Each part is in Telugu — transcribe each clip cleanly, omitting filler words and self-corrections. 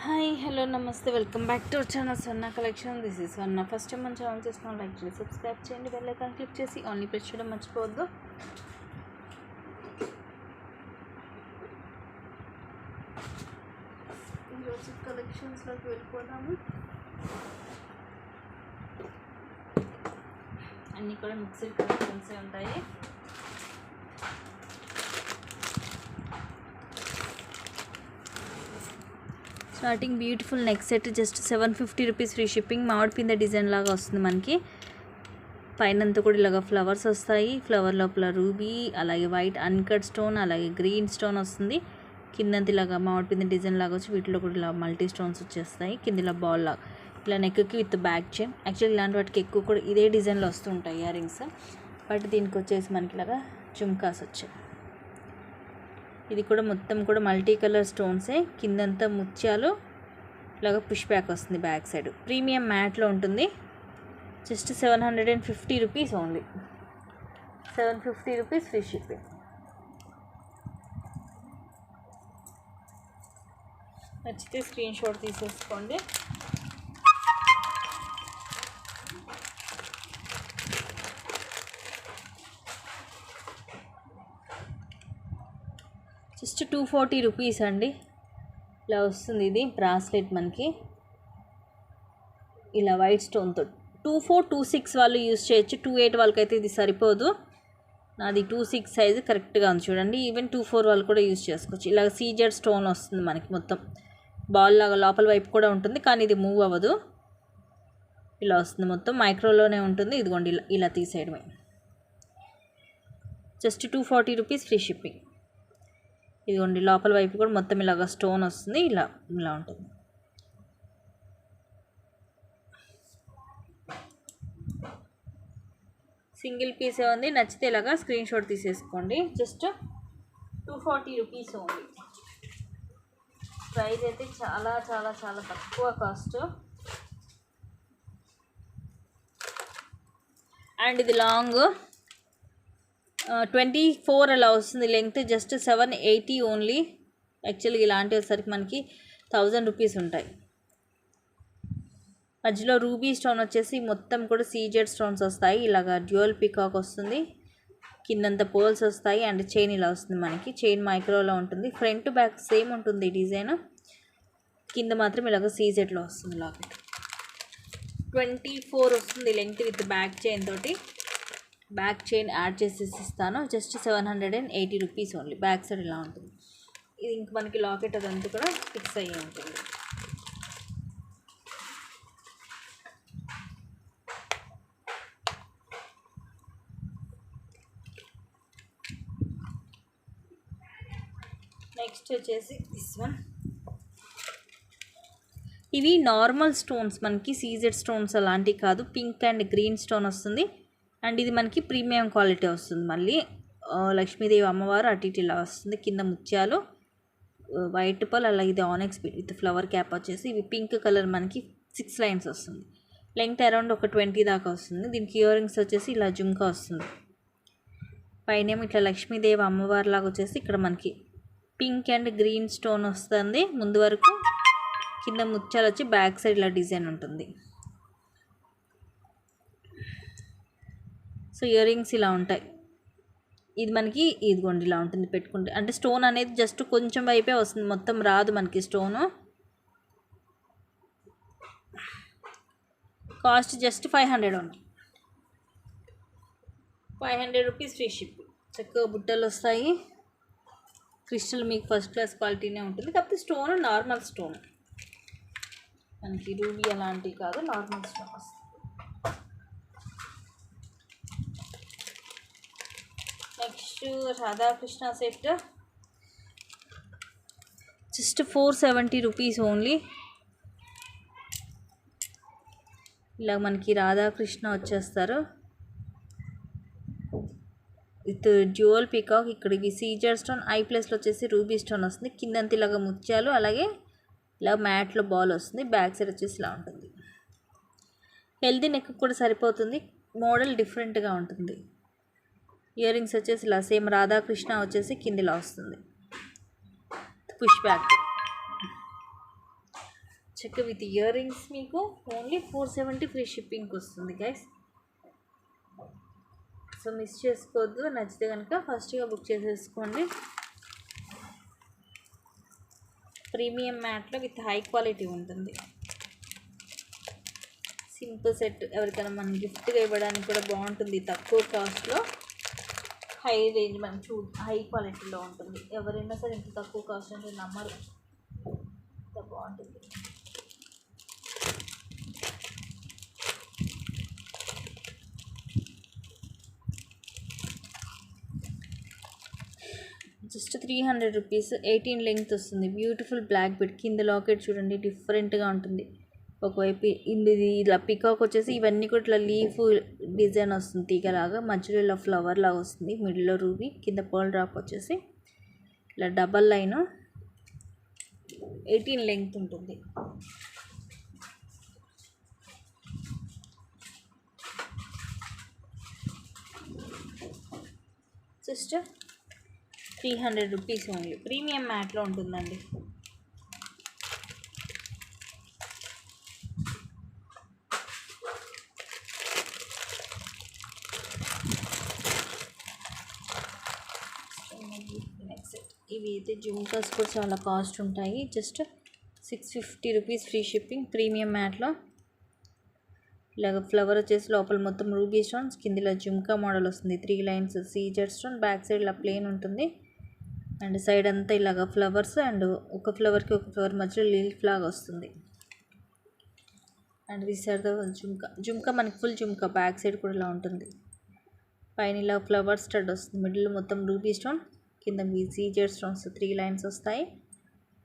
హాయ్ హలో నమస్తే welcome back to our channel Swarna collection. This is Swarna. First time మన ఛానల్ చేస్తున్నాం, లైక్ చేసి సబ్స్క్రైబ్ చేయండి, బెల్ ఐకాన్ క్లిక్ చేసి ఆన్లీ ప్రెస్ చేయడం మర్చిపోవద్దు. ఈరోజు కలెక్షన్స్లోకి వెళ్ళిపోదాము. అన్నీ కూడా మిక్స్డ్ కలెక్షన్సే ఉంటాయి. Starting beautiful neck set just 750 rupees free shipping. మామిడి పింద డిజైన్ లాగా వస్తుంది మనకి. పైనంతా కూడా ఇలాగ ఫ్లవర్స్ వస్తాయి. ఫ్లవర్ లోపల రూబీ, అలాగే వైట్ అన్కట్ స్టోన్, అలాగే గ్రీన్ స్టోన్ వస్తుంది. కిందంతా ఇలాగా మామిడి పింద డిజైన్ లాగా వచ్చి వీటిలో కూడా ఇలా మల్టీ స్టోన్స్ వచ్చేస్తాయి. కింద ఇలా బాల్ లాగా ఇలా నెక్కి విత్ బ్యాక్ చైన్. యాక్చువల్లీ ఇలాంటి వాటికి ఎక్కువ కూడా ఇదే డిజైన్లో వస్తుంటాయి ఇయర్ రింగ్స్. బట్ దీనికి వచ్చేసి మనకి ఇలాగా జుమ్కాస్ వచ్చాయి. ఇది కూడా మొత్తం కూడా మల్టీ కలర్ స్టోన్సే. కిందంతా ముత్యాలు, ఇలాగ పుష్ బ్యాక్ వస్తుంది బ్యాక్ సైడ్. ప్రీమియం మ్యాట్లో ఉంటుంది. Just 750 rupees only. 750 rupees free shipping. నచ్చితే స్క్రీన్ షాట్ తీసేసుకోండి. జస్ట్ 240 రూపీస్ అండి. ఇలా వస్తుంది ఇది బ్రాస్లెట్ మనకి ఇలా వైట్ స్టోన్తో. 24, 26 వాళ్ళు యూజ్ చేయొచ్చు. 28 వాళ్ళకైతే ఇది సరిపోదు. నాది 26 సైజు కరెక్ట్గా ఉంది చూడండి. ఈవెన్ 24 వాళ్ళు కూడా యూజ్ చేసుకోవచ్చు. ఇలా సీజెడ్ స్టోన్ వస్తుంది మనకి. మొత్తం బాల్ లాగా లోపల వైపు కూడా ఉంటుంది, కానీ ఇది మూవ్ అవ్వదు. ఇలా వస్తుంది, మొత్తం మైక్రోలోనే ఉంటుంది. ఇదిగోండి ఇలా తీసేయడమే. Just 240 rupees free shipping. ఇదిగోండి లోపల వైపు కూడా మొత్తం ఇలాగ స్టోన్ వస్తుంది. ఇలా ఉంటుంది. సింగిల్ పీసే ఉంది. నచ్చితే ఇలాగా స్క్రీన్ షాట్ తీసేసుకోండి. Just 240 rupees only. ప్రైస్ అయితే చాలా చాలా చాలా తక్కువ కాస్ట్. అండ్ ఇది లాంగ్ 24 అలా వస్తుంది లెంగ్త్. Just 780 only. యాక్చువల్గా ఇలాంటి వచ్చేసరికి మనకి 1000 రూపీస్ ఉంటాయి. మధ్యలో రూబీ స్టోన్ వచ్చేసి మొత్తం కూడా సీజెడ్ స్టోన్స్ వస్తాయి. ఇలాగ డ్యూయల్ పీకాక్ వస్తుంది. కిందంతా పోల్స్ వస్తాయి. అండ్ చైన్ ఇలా వస్తుంది మనకి. చైన్ మైక్రోలో ఉంటుంది. ఫ్రంట్ బ్యాక్ సేమ్ ఉంటుంది డిజైన్. కింద మాత్రం ఇలాగ సీజెడ్లో వస్తుంది లాకెట్. 24 వస్తుంది లెంగ్త్ విత్ బ్యాక్ చైన్ తోటి. బ్యాక్ చైన్ యాడ్ చేసేసి ఇస్తాను. Just 780 rupees only. Back side ఇలా ఉంటుంది. ఇది ఇంక మనకి లాకెట్ అదంతా కూడా ఫిక్స్ అయ్యి ఉంటుంది. నెక్స్ట్ వచ్చేసి దిస్ వన్. ఇవి నార్మల్ స్టోన్స్ మనకి, సీజెడ్ స్టోన్స్ అలాంటివి కాదు. పింక్ అండ్ గ్రీన్ స్టోన్ వస్తుంది. అండ్ ఇది మనకి ప్రీమియం క్వాలిటీ వస్తుంది. మళ్ళీ లక్ష్మీదేవి అమ్మవారు అటు ఇటు ఇలా వస్తుంది. కింద ముత్యాలు, వైట్ పల్, అలా ఇది ఆనెక్స్ విత్ ఫ్లవర్ క్యాప్ వచ్చేసి ఇవి పింక్ కలర్ మనకి 6 లైన్స్ వస్తుంది. లెంగ్త్ అరౌండ్ ఒక 20 దాకా వస్తుంది. దీనికి ఇయర్ రింగ్స్ వచ్చేసి ఇలా జుమ్కా వస్తుంది. పైన ఇట్లా లక్ష్మీదేవి అమ్మవారి లాగా వచ్చేసి ఇక్కడ మనకి పింక్ అండ్ గ్రీన్ స్టోన్ వస్తుంది ముందు వరకు. కింద ముత్యాలు వచ్చి బ్యాక్ సైడ్ ఇలా డిజైన్ ఉంటుంది. సో ఇయర్ రింగ్స్ ఇలా ఉంటాయి. ఇది మనకి ఇదిగోండి ఇలా ఉంటుంది పెట్టుకుంటే. అంటే స్టోన్ అనేది జస్ట్ కొంచెం వైపే వస్తుంది, మొత్తం రాదు మనకి స్టోను. కాస్ట్ జస్ట్ 500 ఉంది. 500 రూపీస్ ఫ్రీ షిప్. చక్కగా బుట్టలు వస్తాయి. క్రిస్టల్ మీకు ఫస్ట్ క్లాస్ క్వాలిటీనే ఉంటుంది. కాకపోతే స్టోన్ నార్మల్ స్టోన్, మనకి రూబీ అలాంటివి కాదు, నార్మల్ స్టోన్ వస్తుంది. Next Radhakrishna set. Just 470 rupees only. ఇలా మనకి రాధాకృష్ణ వచ్చేస్తారు విత్ డ్యూయల్ పీకాక్. ఇక్కడికి సీజర్ స్టోన్, ఐ ప్లేస్లో వచ్చేసి రూబీ స్టోన్ వస్తుంది. కిందంతా ఇలాగ ముత్యాలు, అలాగే ఇలా మ్యాట్లో బాల్ వస్తుంది. బ్యాక్ సైడ్ వచ్చేసి ఇలా ఉంటుంది. హెల్దీ నెక్ కూడా సరిపోతుంది. మోడల్ డిఫరెంట్గా ఉంటుంది. ఇయర్ రింగ్స్ వచ్చేసి ఇలా సేమ్ రాధాకృష్ణ వచ్చేసి కిందిలా వస్తుంది. Push back. Check with earrings మీకు ఓన్లీ 470 ఫ్రీ షిప్పింగ్కి వస్తుంది గైస్. సో మిస్ చేసుకోవద్దు. నచ్చితే కనుక ఫస్ట్గా బుక్ చేసేసుకోండి. ప్రీమియం మ్యాట్లో విత్ హై క్వాలిటీ ఉంటుంది. సింపుల్ సెట్ ఎవరికైనా మనం గిఫ్ట్గా ఇవ్వడానికి కూడా బాగుంటుంది. తక్కువ కాస్ట్లో హై రేంజ్ మంచి హై క్వాలిటీలో ఉంటుంది. ఎవరైనా సరే ఇంత తక్కువ కాస్ట్ అంటే నమ్మరు. ఇంత బాగుంటుంది. Just 300 rupees. 18 లెంగ్త్ వస్తుంది. Beautiful black bead. కింద లాకెట్ చూడండి డిఫరెంట్గా ఉంటుంది. ఒకవైపు ఇది ఇలా పికాక్ వచ్చేసి ఇవన్నీ కూడా ఇట్లా లీఫ్ డిజైన్ వస్తుంది తీగలాగా. మధ్యలో ఇలా ఫ్లవర్ లాగా వస్తుంది. మిడిల్లో రూబీ, కింద పర్ల్ డ్రాప్ వచ్చేసి ఇలా డబల్ లైన్. 18 లెంగ్త్ ఉంటుంది. Just 300 rupees only. ప్రీమియం మ్యాట్లో ఉంటుందండి. ఇవి అయితే జుమ్కాస్ కూడా చాలా కాస్ట్ ఉంటాయి. Just 650 rupees free shipping. Premium మ్యాట్లో ఇలాగ ఫ్లవర్ వచ్చేసి లోపల మొత్తం రూబీ స్టోన్స్, కిందిలో జుమ్కా మోడల్ వస్తుంది. 3 lines CZ stone. Back side ఇలా ప్లెయిన్ ఉంటుంది. అండ్ సైడ్ అంతా ఇలాగ ఫ్లవర్స్ అండ్ ఒక ఫ్లవర్కి ఒక ఫ్లవర్ మధ్యలో లీఫ్ లాగా వస్తుంది. And this are the jhumka మనకి ఫుల్ జుమ్కా. బ్యాక్ సైడ్ కూడా ఇలా ఉంటుంది. పైన ఇలా ఫ్లవర్ స్టడ్ వస్తుంది. మిడిల్ మొత్తం రూబీ స్టోన్, కింద మీ సీజెడ్ స్టోన్స్ 3 లైన్స్ వస్తాయి.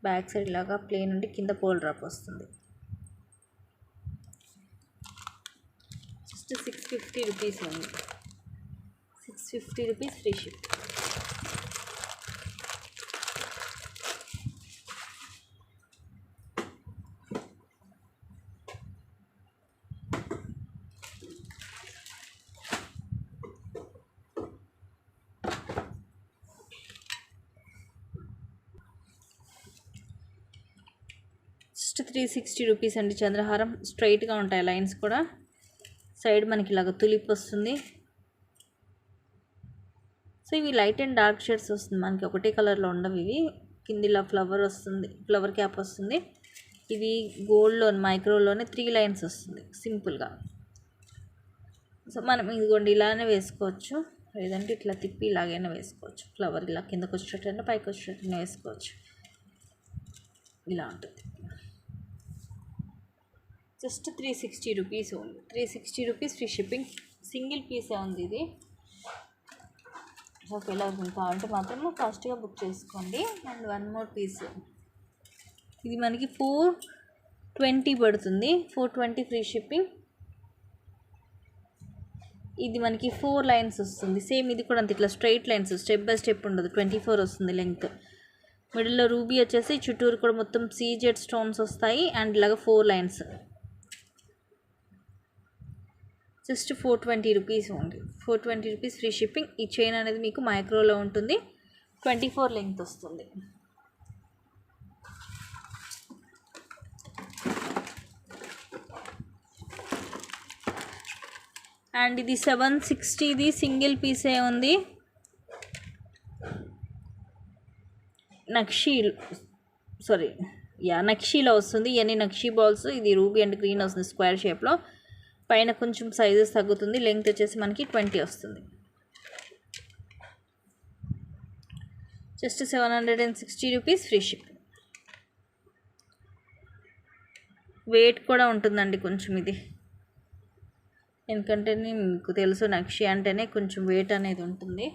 బ్యాక్ సైడ్ లాగా ప్లెయిన్ ఉండి కింద పోల్ డ్రాప్ వస్తుంది. జస్ట్ 650 రూపీస్ ఉంది. 650 rupees free ship. Just 360 rupees అండి. చంద్రహారం స్ట్రైట్గా ఉంటాయి లైన్స్ కూడా. సైడ్ మనకి ఇలాగ తులిప్ వస్తుంది. సో ఇవి లైట్ అండ్ డార్క్ షేడ్స్ వస్తుంది. మనకి ఒకటే కలర్లో ఉండవు ఇవి. కింద ఇలా ఫ్లవర్ వస్తుంది, ఫ్లవర్ క్యాప్ వస్తుంది. ఇవి గోల్డ్లో మైక్రోలోనే 3 లైన్స్ వస్తుంది సింపుల్గా. సో మనం ఇదిగోండి ఇలానే వేసుకోవచ్చు, లేదంటే ఇట్లా తిప్పి ఇలాగైనా వేసుకోవచ్చు. ఫ్లవర్ ఇలా కిందకు వచ్చేటట్టు పైకి వచ్చేటట్టు వేసుకోవచ్చు. ఇలా ఉంటుంది. Just 360 rupees only. 360 rupees free shipping. Single పీసే ఉంది ఇది. ఒకవేళ కావాలంటే మాత్రం ఫాస్ట్గా బుక్ చేసుకోండి. And 1 more piece. ఇది మనకి 420 పడుతుంది. 420 ఫ్రీ షిప్పింగ్. ఇది మనకి 4 లైన్స్ వస్తుంది. సేమ్ ఇది కూడా అంత ఇట్లా straight lines, step by step ఉండదు. 24 వస్తుంది లెంగ్త్. మిడిల్లో రూబీ వచ్చేసి చుట్టూరు కూడా మొత్తం సీజెడ్ స్టోన్స్ వస్తాయి. అండ్ ఇలాగ 4 lines. Just 420 rupees only. 420 rupees free shipping. ఈ చైన్ అనేది మీకు మైక్రోలో ఉంటుంది. 24 లెంగ్త్ వస్తుంది. అండ్ ఇది 760ది సింగిల్ పీసే ఉంది. నక్షీలో వస్తుంది. ఇవన్నీ నక్షీ బాల్స్. ఇది రూబీ అండ్ గ్రీన్ వస్తుంది స్క్వేర్ షేప్లో. పైన కొంచెం సైజెస్ తగ్గుతుంది. లెంగ్త్ వచ్చేసి మనకి 20 వస్తుంది. Just 760 rupees free ship. Weight కూడా ఉంటుందండి కొంచెం ఇది. ఎందుకంటే మీకు తెలుసు నక్షి అంటేనే కొంచెం వెయిట్ అనేది ఉంటుంది.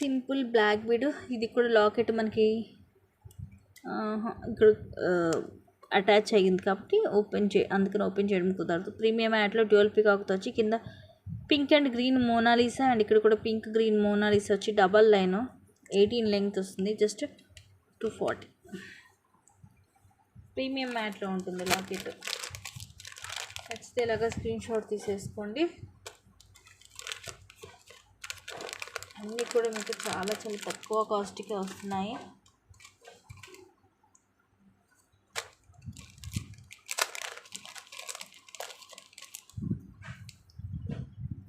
Simple black bead. ఇది కూడా లాకెట్ మనకి ఇక్కడ అటాచ్ అయ్యింది కాబట్టి అందుకని ఓపెన్ చేయడం కుదరదు. ప్రీమియం యాడ్లో డ్యూయల్ పికాక్తో వచ్చి కింద pink and green Mona Lisa and ఇక్కడ కూడా పింక్ గ్రీన్ మోనాలిసా వచ్చి డబల్ లైన్. 18 లెంగ్త్ వస్తుంది. జస్ట్ 240. ప్రీమియం మ్యాట్లో ఉంటుంది లాకెట్. నచ్చితే ఇలాగా స్క్రీన్ షాట్ తీసేసుకోండి. అన్నీ కూడా మీకు చాలా చాలా తక్కువ కాస్ట్కి వస్తున్నాయి.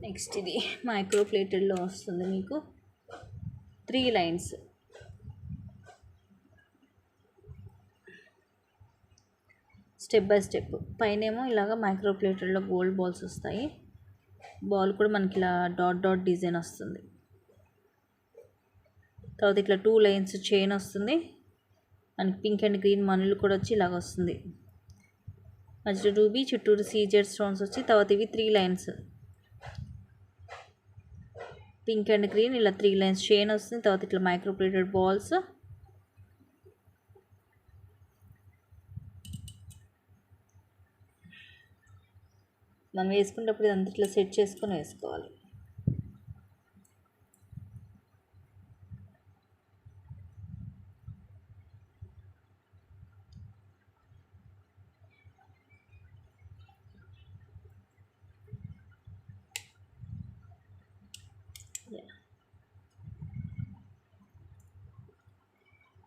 నెక్స్ట్ ఇది మైక్రో ప్లేటెడ్లో వస్తుంది మీకు 3 లైన్స్. స్టెప్ బై స్టెప్ పైనేమో ఇలాగ మైక్రో ప్లేటెడ్లో గోల్డ్ బాల్స్ వస్తాయి. బాల్ కూడా మనకి ఇలా డాట్ డాట్ డిజైన్ వస్తుంది. తర్వాత ఇట్లా 2 లైన్స్ చైన్ వస్తుంది. మనకి పింక్ అండ్ గ్రీన్ మనులు కూడా వచ్చి ఇలాగ వస్తుంది. మధ్యలో రూబీ, చుట్టూరు సీజెడ్ స్టోన్స్ వచ్చి, తర్వాత ఇవి 3 లైన్స్ పింక్ అండ్ గ్రీన్ ఇలా 3 లైన్స్ చైన్ వస్తుంది. తర్వాత ఇట్లా మైక్రో ప్లేటెడ్ బాల్స్. మనం వేసుకునేటప్పుడు ఇదంతా ఇట్లా సెట్ చేసుకొని వేసుకోవాలి.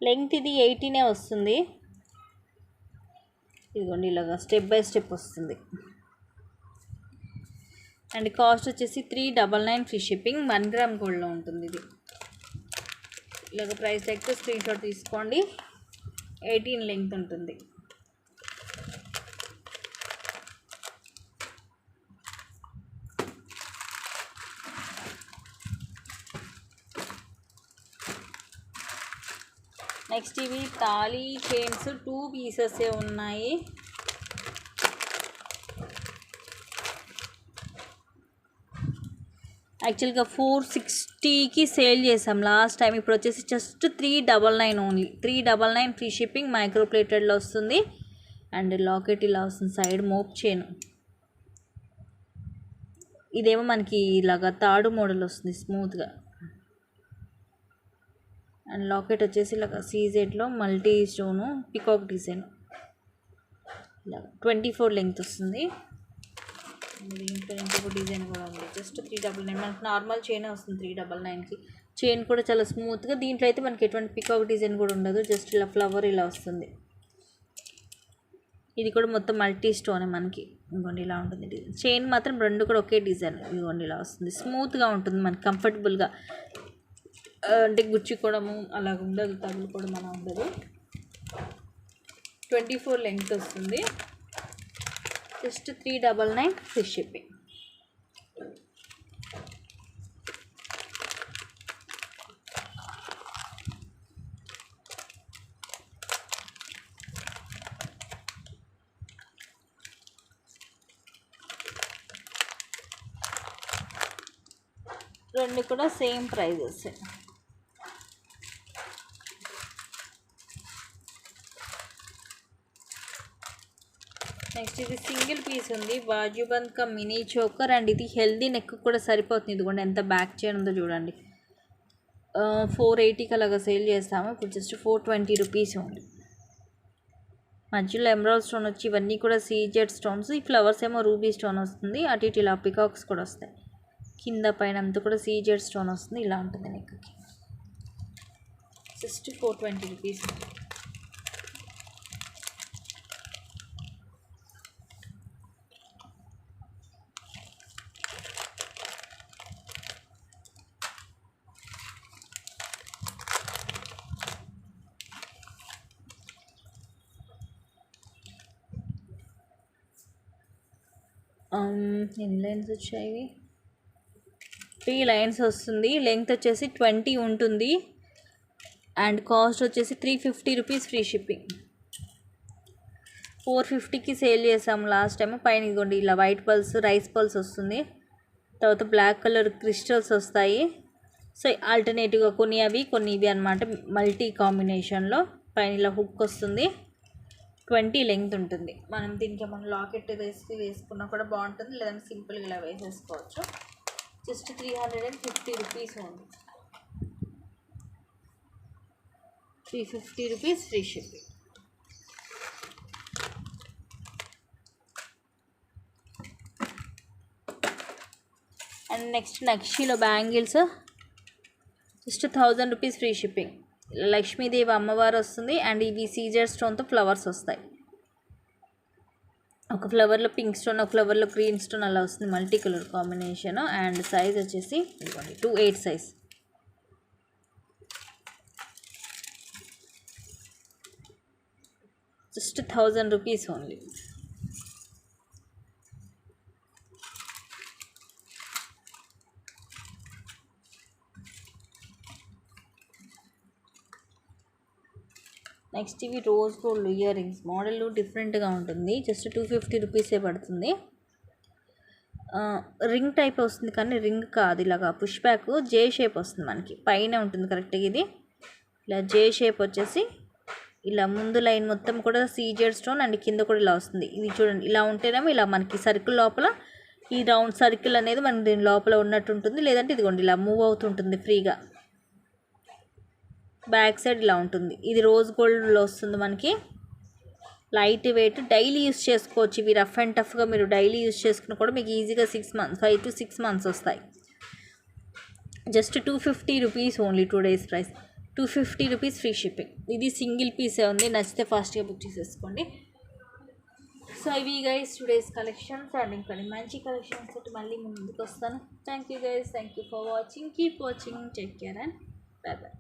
లెంగ్త్ ఇది 18 వస్తుంది. ఇదిగోండి ఇలాగా స్టెప్ బై స్టెప్ వస్తుంది. అండ్ కాస్ట్ వచ్చేసి 399 ఫ్రీ షిప్పింగ్. 1 గ్రామ్ గోల్డ్లో ఉంటుంది ఇది. ఇలాగ ప్రైస్ ట్యాగ్తో స్క్రీన్ షాట్ తీసుకోండి. 18 లెంగ్త్ ఉంటుంది. నెక్స్ట్ ఇవి తాళీ చైన్స్ 2 పీసెస్ ఉన్నాయి. యాక్చువల్గా 460కి సేల్ చేసాం లాస్ట్ టైం. ఇప్పుడు వచ్చేసి just 399 only. 399 free shipping. Micro ప్లేటెడ్లో వస్తుంది. అండ్ లాకెట్ ఇలా వస్తుంది. Side mop chain. ఇదేమో మనకి ఇలాగా తాడు మోడల్ వస్తుంది స్మూత్గా. అండ్ లాకెట్ వచ్చేసి ఇలాగ సీజెడ్లో మల్టీ స్టోను పికాక్ డిజైన్. ఇలా 24 లెంగ్త్ వస్తుంది. దీంట్లో ఇంకొక డిజైన్ కూడా ఉంది. జస్ట్ 399. మనకి నార్మల్ చైన్ వస్తుంది 399కి. చైన్ కూడా చాలా స్మూత్గా. దీంట్లో అయితే మనకి ఎటువంటి పికాక్ డిజైన్ కూడా ఉండదు. జస్ట్ ఇలా ఫ్లవర్ ఇలా వస్తుంది. ఇది కూడా మొత్తం మల్టీ స్టోనే మనకి. ఇంకోండి ఇలా ఉంటుంది డిజైన్. చైన్ మాత్రం 2 కూడా ఒకే డిజైన్. ఇదిగోండి ఇలా వస్తుంది. స్మూత్గా ఉంటుంది మనకి, కంఫర్టబుల్గా. అంటే గుచ్చుకోవడము అలాగ ఉండదు, తగులుకోవడం అలా ఉండదు. 24 లెంగ్త్ వస్తుంది. Just 399 free shipping. రెండు కూడా సేమ్ ప్రైజెస్. నెక్స్ట్ ఇది సింగిల్ పీస్ ఉంది. బాజుబంద్ కా మినీ చోకర్. అండ్ ఇది హెల్దీ నెక్ కూడా సరిపోతుంది. ఇదిగోండి ఎంత బ్యాక్ చైన్ ఉందో చూడండి. 480కి అలాగా సేల్ చేస్తాము. ఇప్పుడు జస్ట్ 420 రూపీస్ ఉంది. మధ్యలో ఎమరాల్డ్ స్టోన్ వచ్చి ఇవన్నీ కూడా సీజెడ్ స్టోన్స్. ఈ ఫ్లవర్స్ ఏమో రూబీ స్టోన్ వస్తుంది. అటు ఇటు ఇలా పికాక్స్ కూడా వస్తాయి. కింద పైన అంతా కూడా సీజెడ్ స్టోన్ వస్తుంది. ఇలా ఉంటుంది నెక్కి. Just 420 rupees. ఎన్ని లైన్స్ వచ్చాయి? 3 లైన్స్ వస్తుంది. లెంగ్త్ వచ్చేసి 20 ఉంటుంది. అండ్ కాస్ట్ వచ్చేసి 350 రూపీస్ ఫ్రీ షిప్పింగ్. 450కి సేల్ చేసాము లాస్ట్ టైం. పైన ఇదిగోండి ఇలా వైట్ పల్స్, రైస్ పల్స్ వస్తుంది. తర్వాత బ్లాక్ కలర్ క్రిస్టల్స్ వస్తాయి. సో ఆల్టర్నేటివ్గా కొన్ని అవి కొన్ని ఇవి అనమాట, మల్టీ కాంబినేషన్లో. పైన ఇలా హుక్ వస్తుంది. 20 లెంగ్త్ ఉంటుంది. మనం దీనికి మనం లాకెట్ వేసుకున్నా కూడా బాగుంటుంది. లేదంటే సింపుల్గా ఇలా వేసేసుకోవచ్చు. జస్ట్ 350 రూపీస్ ఉంది. 350 rupees free shipping. And next నక్షీలో bangles just 1000 rupees free shipping. లక్ష్మీదేవి అమ్మవారు వస్తుంది అండ్ ఇవి సీజర్ స్టోన్తో ఫ్లవర్స్ వస్తాయి. ఒక ఫ్లవర్లో పింక్ స్టోన్, ఒక ఫ్లవర్లో గ్రీన్ స్టోన్ అలా వస్తుంది, multi colour combination. And size వచ్చేసి 2/8 size. Just 1000 rupees only. Next ఇవి rose gold ear rings. Model డిఫరెంట్గా ఉంటుంది. జస్ట్ 250 రూపీసే పడుతుంది. రింగ్ టైప్ వస్తుంది కానీ రింగ్ కాదు, ఇలాగా పుష్ బ్యాక్ జే షేప్ వస్తుంది మనకి. పైన ఉంటుంది కరెక్ట్గా ఇది ఇలా జే షేప్ వచ్చేసి ఇలా ముందు లైన్ మొత్తం కూడా సీజెడ్ స్టోన్ అండ్ కింద కూడా ఇలా వస్తుంది. ఇది చూడండి, ఇలా ఉంటేనేమో ఇలా మనకి సర్కిల్ లోపల ఈ రౌండ్ సర్కిల్ అనేది మనకి దీని లోపల ఉన్నట్టు ఉంటుంది. లేదంటే ఇదిగోండి ఇలా మూవ్ అవుతుంటుంది ఫ్రీగా. బ్యాక్ సైడ్ ఇలా ఉంటుంది. ఇది రోజ్ గోల్డ్లో వస్తుంది మనకి. లైట్ వెయిట్, డైలీ యూస్ చేసుకోవచ్చు. ఇవి రఫ్ అండ్ టఫ్గా మీరు డైలీ యూస్ చేసుకున్న కూడా మీకు ఈజీగా 5 to 6 months వస్తాయి. Just 250 rupees only. 2 days price 250 rupees free shipping. ఇది సింగిల్ పీసే ఉంది, నచ్చితే ఫాస్ట్గా బుక్ చేసేసుకోండి. సో ఇవి గైస్ టుడేస్ కలెక్షన్స్ అండ్ ఇంకా మంచి కలెక్షన్స్ తోటి మళ్ళీ ముందుకు వస్తాను. Thank you guys, thank you for watching. Keep watching, take care and by by.